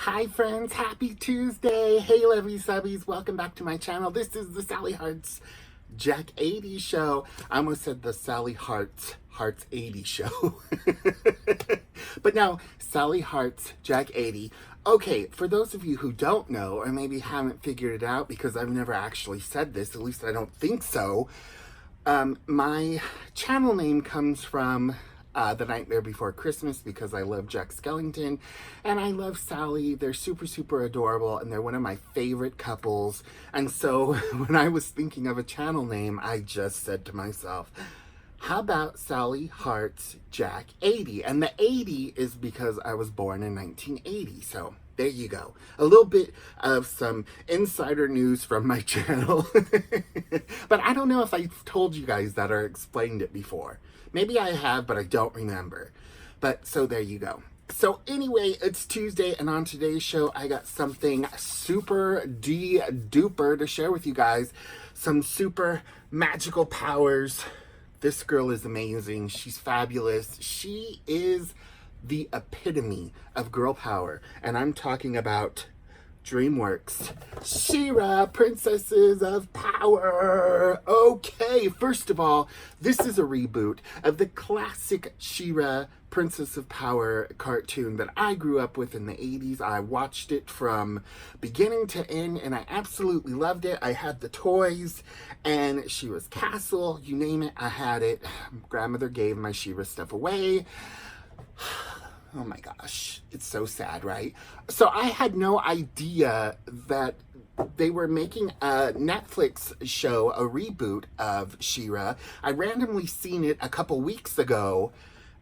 Hi friends, happy Tuesday. Hey lovey subbies, welcome back to my channel. This is the Sallyheartsjack80 show. I almost said the Sallyhearts80 show. But no, Sallyheartsjack80. Okay, for those of you who don't know, or maybe haven't figured it out because I've never actually said this, at least I don't think so, my channel name comes from The Nightmare Before Christmas because I love Jack Skellington and I love Sally. They're super adorable and they're one of my favorite couples. And so when I was thinking of a channel name, I just said to myself, how about Sallyheartsjack80? And the 80 is because I was born in 1980. So there you go. A little bit of some insider news from my channel. But I don't know if I've told you guys that or explained it before. Maybe I have, but I don't remember. But so there you go. So anyway, it's Tuesday, and on today's show, I got something super duper to share with you guys. Some super magical powers. This girl is amazing. She's fabulous. She is the epitome of girl power. And I'm talking about Dreamworks. She-Ra, Princesses of Power. Okay, first of all, this is a reboot of the classic She-Ra, Princess of Power cartoon that I grew up with in the 80s. I watched it from beginning to end and I absolutely loved it. I had the toys and She-Ra's castle, you name it, I had it. Grandmother gave my She-Ra stuff away. Oh my gosh, it's so sad, right? So I had no idea that they were making a Netflix show, a reboot of She-Ra. I randomly seen it a couple weeks ago,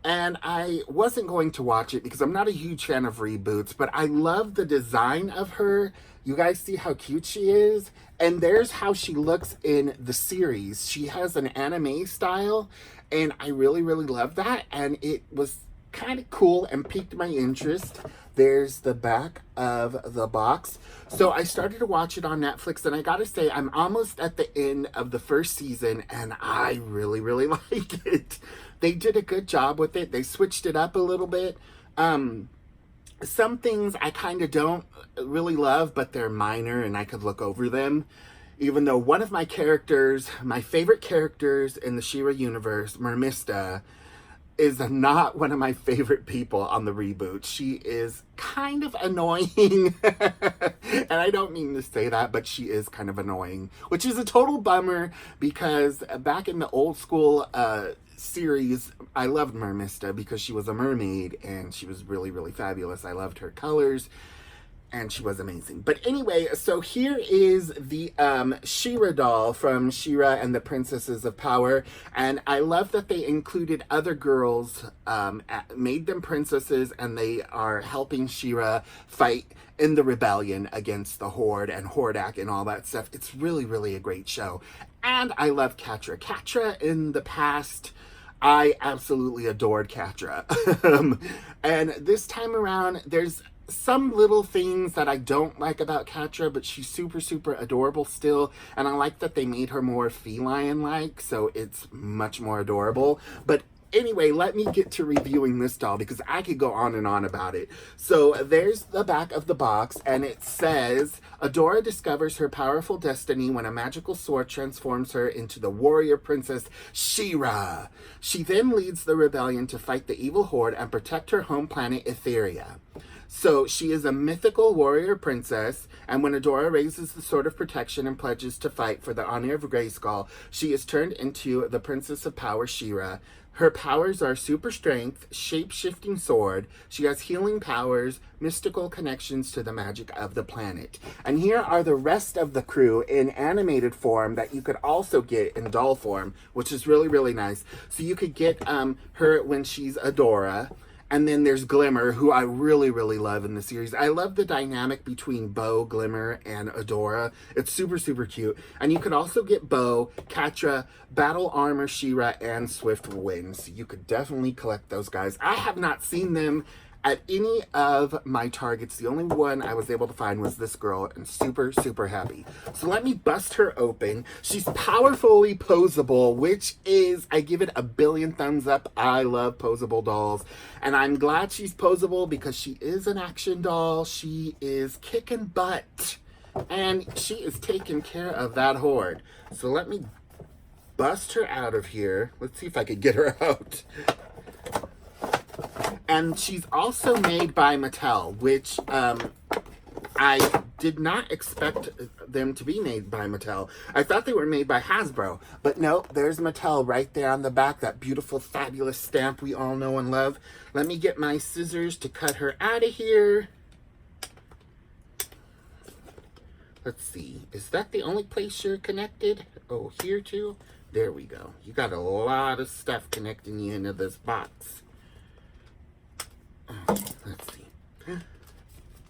and I wasn't going to watch it because I'm not a huge fan of reboots, but I love the design of her. You guys see how cute she is? And there's how she looks in the series. She has an anime style, and I really love that, and it was kind of cool and piqued my interest. There's the back of the box. So I started to watch it on Netflix, and I gotta say, I'm almost at the end of the first season, and I really like it. They did a good job with it. They switched it up a little bit. Some things I kind of don't really love, but they're minor, and I could look over them. Even though one of my characters, my favorite characters in the She-Ra universe, Mermista, is not one of my favorite people on the reboot. She is kind of annoying. And I don't mean to say that, but she is kind of annoying, which is a total bummer because back in the old school series, I loved Mermista because she was a mermaid and she was really fabulous. I loved her colors. And she was amazing. But anyway, so here is the She-Ra doll from She-Ra and the Princesses of Power. And I love that they included other girls, made them princesses, and they are helping She-Ra fight in the rebellion against the Horde and Hordak and all that stuff. It's really a great show. And I love Catra. Catra in the past, I absolutely adored Catra. And this time around, there's some little things that I don't like about Catra, but she's super adorable still, and I like that they made her more feline-like, so it's much more adorable. But anyway, let me get to reviewing this doll because I could go on and on about it. So there's the back of the box, and it says, Adora discovers her powerful destiny when a magical sword transforms her into the warrior princess She-Ra. She then leads the rebellion to fight the evil horde and protect her home planet Etheria. So she is a mythical warrior princess, and when Adora raises the Sword of Protection and pledges to fight for the honor of Grayskull, she is turned into the Princess of Power, She-Ra. Her powers are super strength, shape-shifting sword, she has healing powers, mystical connections to the magic of the planet. And here are the rest of the crew in animated form that you could also get in doll form, which is really nice. So you could get her when she's Adora. And then there's Glimmer, who I really love in the series. I love the dynamic between Bo, Glimmer, and Adora. It's super cute. And you could also get Bo, Catra, Battle Armor, She-Ra, and Swift Wind. So you could definitely collect those guys. I have not seen them at any of my Targets. The only one I was able to find was this girl, and super, super happy. So let me bust her open. She's powerfully posable, which is, I give it a billion thumbs up. I love posable dolls, and I'm glad she's posable because she is an action doll. She is kicking butt, and she is taking care of that horde. So let me bust her out of here. Let's see if I could get her out. And she's also made by Mattel, which I did not expect them to be made by Mattel. I thought they were made by Hasbro. But no, there's Mattel right there on the back. That beautiful, fabulous stamp we all know and love. Let me get my scissors to cut her out of here. Let's see. Is that the only place you're connected? Oh, here too? There we go. You got a lot of stuff connecting you into this box. Let's see.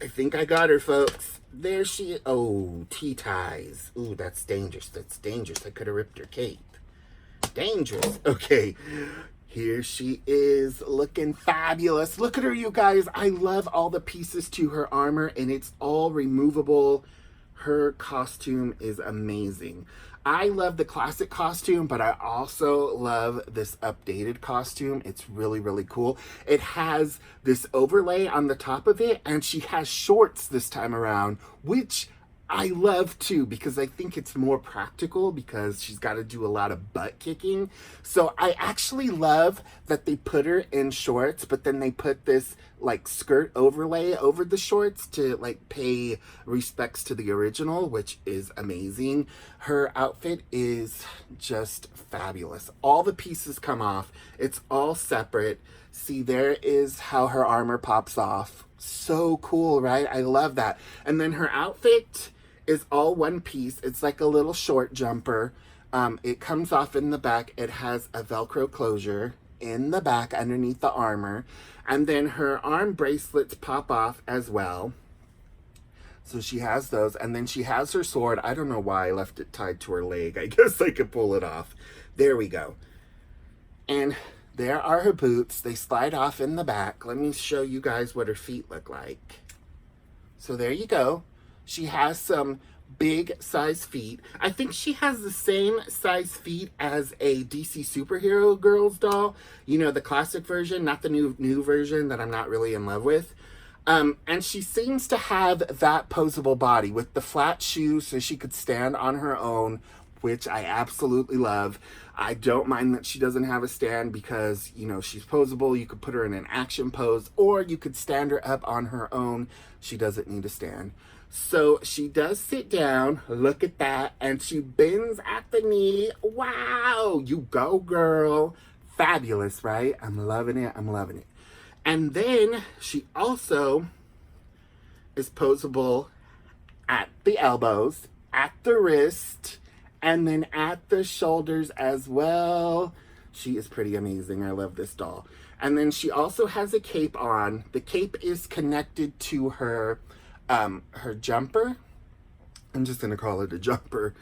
I think I got her, folks. There she is. Oh, T-ties. Ooh, that's dangerous. That's dangerous. I could have ripped her cape. Dangerous. Okay. Here she is, looking fabulous. Look at her, you guys. I love all the pieces to her armor, and it's all removable. Her costume is amazing. I love the classic costume, but I also love this updated costume. It's really, really cool. It has this overlay on the top of it, and she has shorts this time around, which I love too, because I think it's more practical because she's got to do a lot of butt kicking. So I actually love that they put her in shorts, but then they put this like skirt overlay over the shorts to like pay respects to the original, which is amazing. Her outfit is just fabulous. All the pieces come off. It's all separate. See, there is how her armor pops off. So cool, right? I love that. And then her outfit is all one piece. It's like a little short jumper. It comes off in the back. It has a Velcro closure in the back underneath the armor. And then her arm bracelets pop off as well. So she has those. And then she has her sword. I don't know why I left it tied to her leg. I guess I could pull it off. There we go. And there are her boots. They slide off in the back. Let me show you guys what her feet look like. So there you go. She has some big size feet. I think she has the same size feet as a DC Superhero Girls doll. You know, the classic version, not the new version that I'm not really in love with. And she seems to have that posable body with the flat shoes so she could stand on her own, which I absolutely love. I don't mind that she doesn't have a stand because, you know, she's posable. You could put her in an action pose, or you could stand her up on her own. She doesn't need a stand. So she does sit down, look at that, and she bends at the knee. Wow, you go, girl. Fabulous, right? I'm loving it, I'm loving it. And then she also is posable at the elbows, at the wrist, and then at the shoulders as well. She is pretty amazing. I love this doll. And then she also has a cape on. The cape is connected to her jumper. I'm just gonna call it a jumper.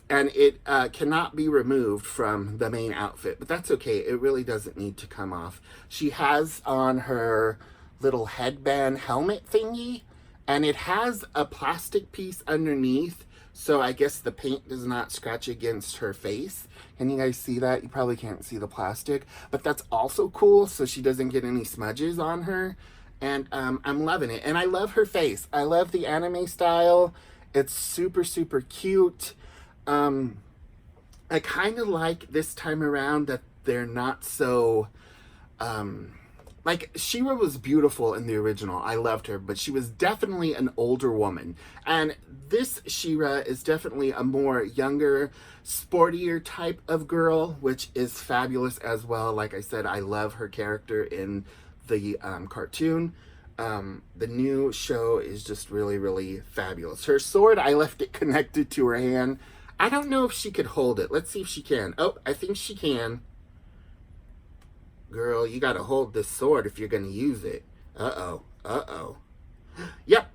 And it cannot be removed from the main outfit, but that's okay. It really doesn't need to come off. She has on her little headband helmet thingy, and it has a plastic piece underneath, so I guess the paint does not scratch against her face. Can you guys see that? You probably can't see the plastic, but that's also cool, so she doesn't get any smudges on her. And I'm loving it. And I love her face. I love the anime style. It's super, super cute. I kind of like this time around that they're not so... like, She-Ra was beautiful in the original. I loved her, but she was definitely an older woman. And this She-Ra is definitely a more younger, sportier type of girl, which is fabulous as well. Like I said, I love her character in the cartoon. The new show is just really, really fabulous. Her sword, I left it connected to her hand. I don't know if she could hold it. Let's see if she can. Oh, I think she can. Girl, you gotta hold this sword if you're gonna use it. Uh-oh. Uh-oh. Yep.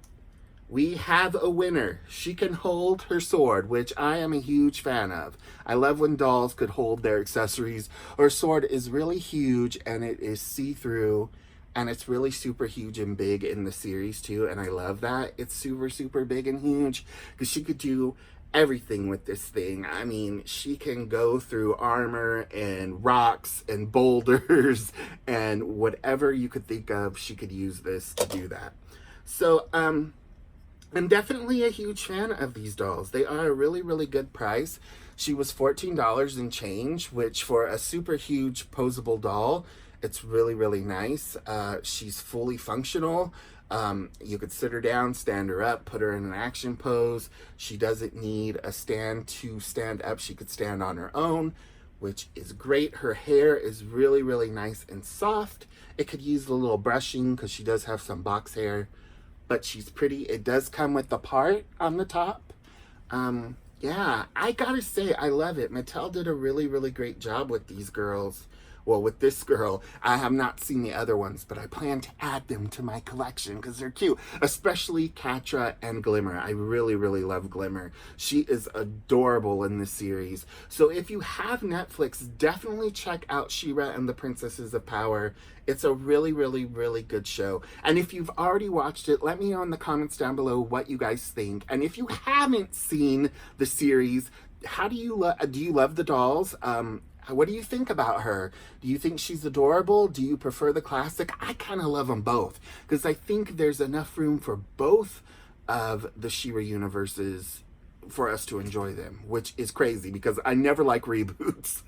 We have a winner. She can hold her sword, which I am a huge fan of. I love when dolls could hold their accessories. Her sword is really huge, and it is see-through, And it's really super huge and big in the series too, and I love that. It's super, super big and huge because she could do everything with this thing. I mean, she can go through armor and rocks and boulders and whatever you could think of, she could use this to do that. So, I'm definitely a huge fan of these dolls. They are a really, really good price. She was $14 and change, which for a super huge posable doll, it's really, really nice. She's fully functional. You could sit her down, stand her up, put her in an action pose. She doesn't need a stand to stand up. She could stand on her own, which is great. Her hair is really, really nice and soft. It could use a little brushing because she does have some box hair, but she's pretty. It does come with the part on the top. Yeah, I gotta say, I love it. Mattel did a really, really great job with these girls. Well, with this girl. I have not seen the other ones, but I plan to add them to my collection because they're cute, especially Catra and Glimmer. I really, really love Glimmer. She is adorable in this series. So if you have Netflix, definitely check out She-Ra and the Princesses of Power. It's a really, really, really good show. And if you've already watched it, let me know in the comments down below what you guys think. And if you haven't seen the series, how do you love the dolls? What do you think about her? Do you think she's adorable? Do you prefer the classic? I kind of love them both because I think there's enough room for both of the She-Ra universes for us to enjoy them, which is crazy because I never like reboots.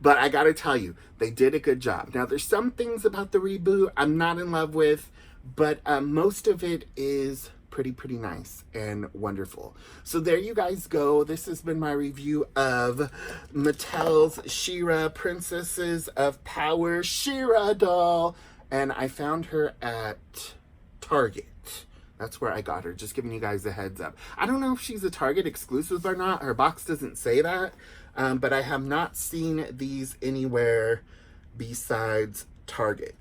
But I gotta tell you, they did a good job. Now, there's some things about the reboot I'm not in love with, but most of it is pretty nice and wonderful. So there you guys go. This has been my review of Mattel's She-Ra Princesses of Power She-Ra doll, and I found her at Target. That's where I got her, just giving you guys a heads up. I don't know if she's a Target exclusive or not. Her box doesn't say that, but I have not seen these anywhere besides Target.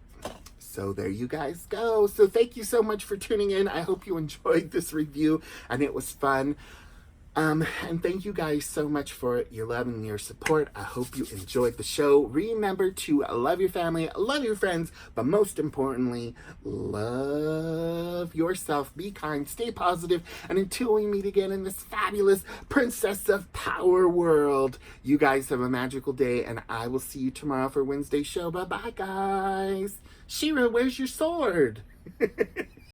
So there you guys go. So thank you so much for tuning in. I hope you enjoyed this review and it was fun. And thank you guys so much for your love and your support. I hope you enjoyed the show. Remember to love your family, love your friends, but most importantly, love yourself. Be kind, stay positive, and until we meet again in this fabulous Princess of Power world, you guys have a magical day, and I will see you tomorrow for Wednesday's show. Bye-bye, guys. She-Ra, where's your sword?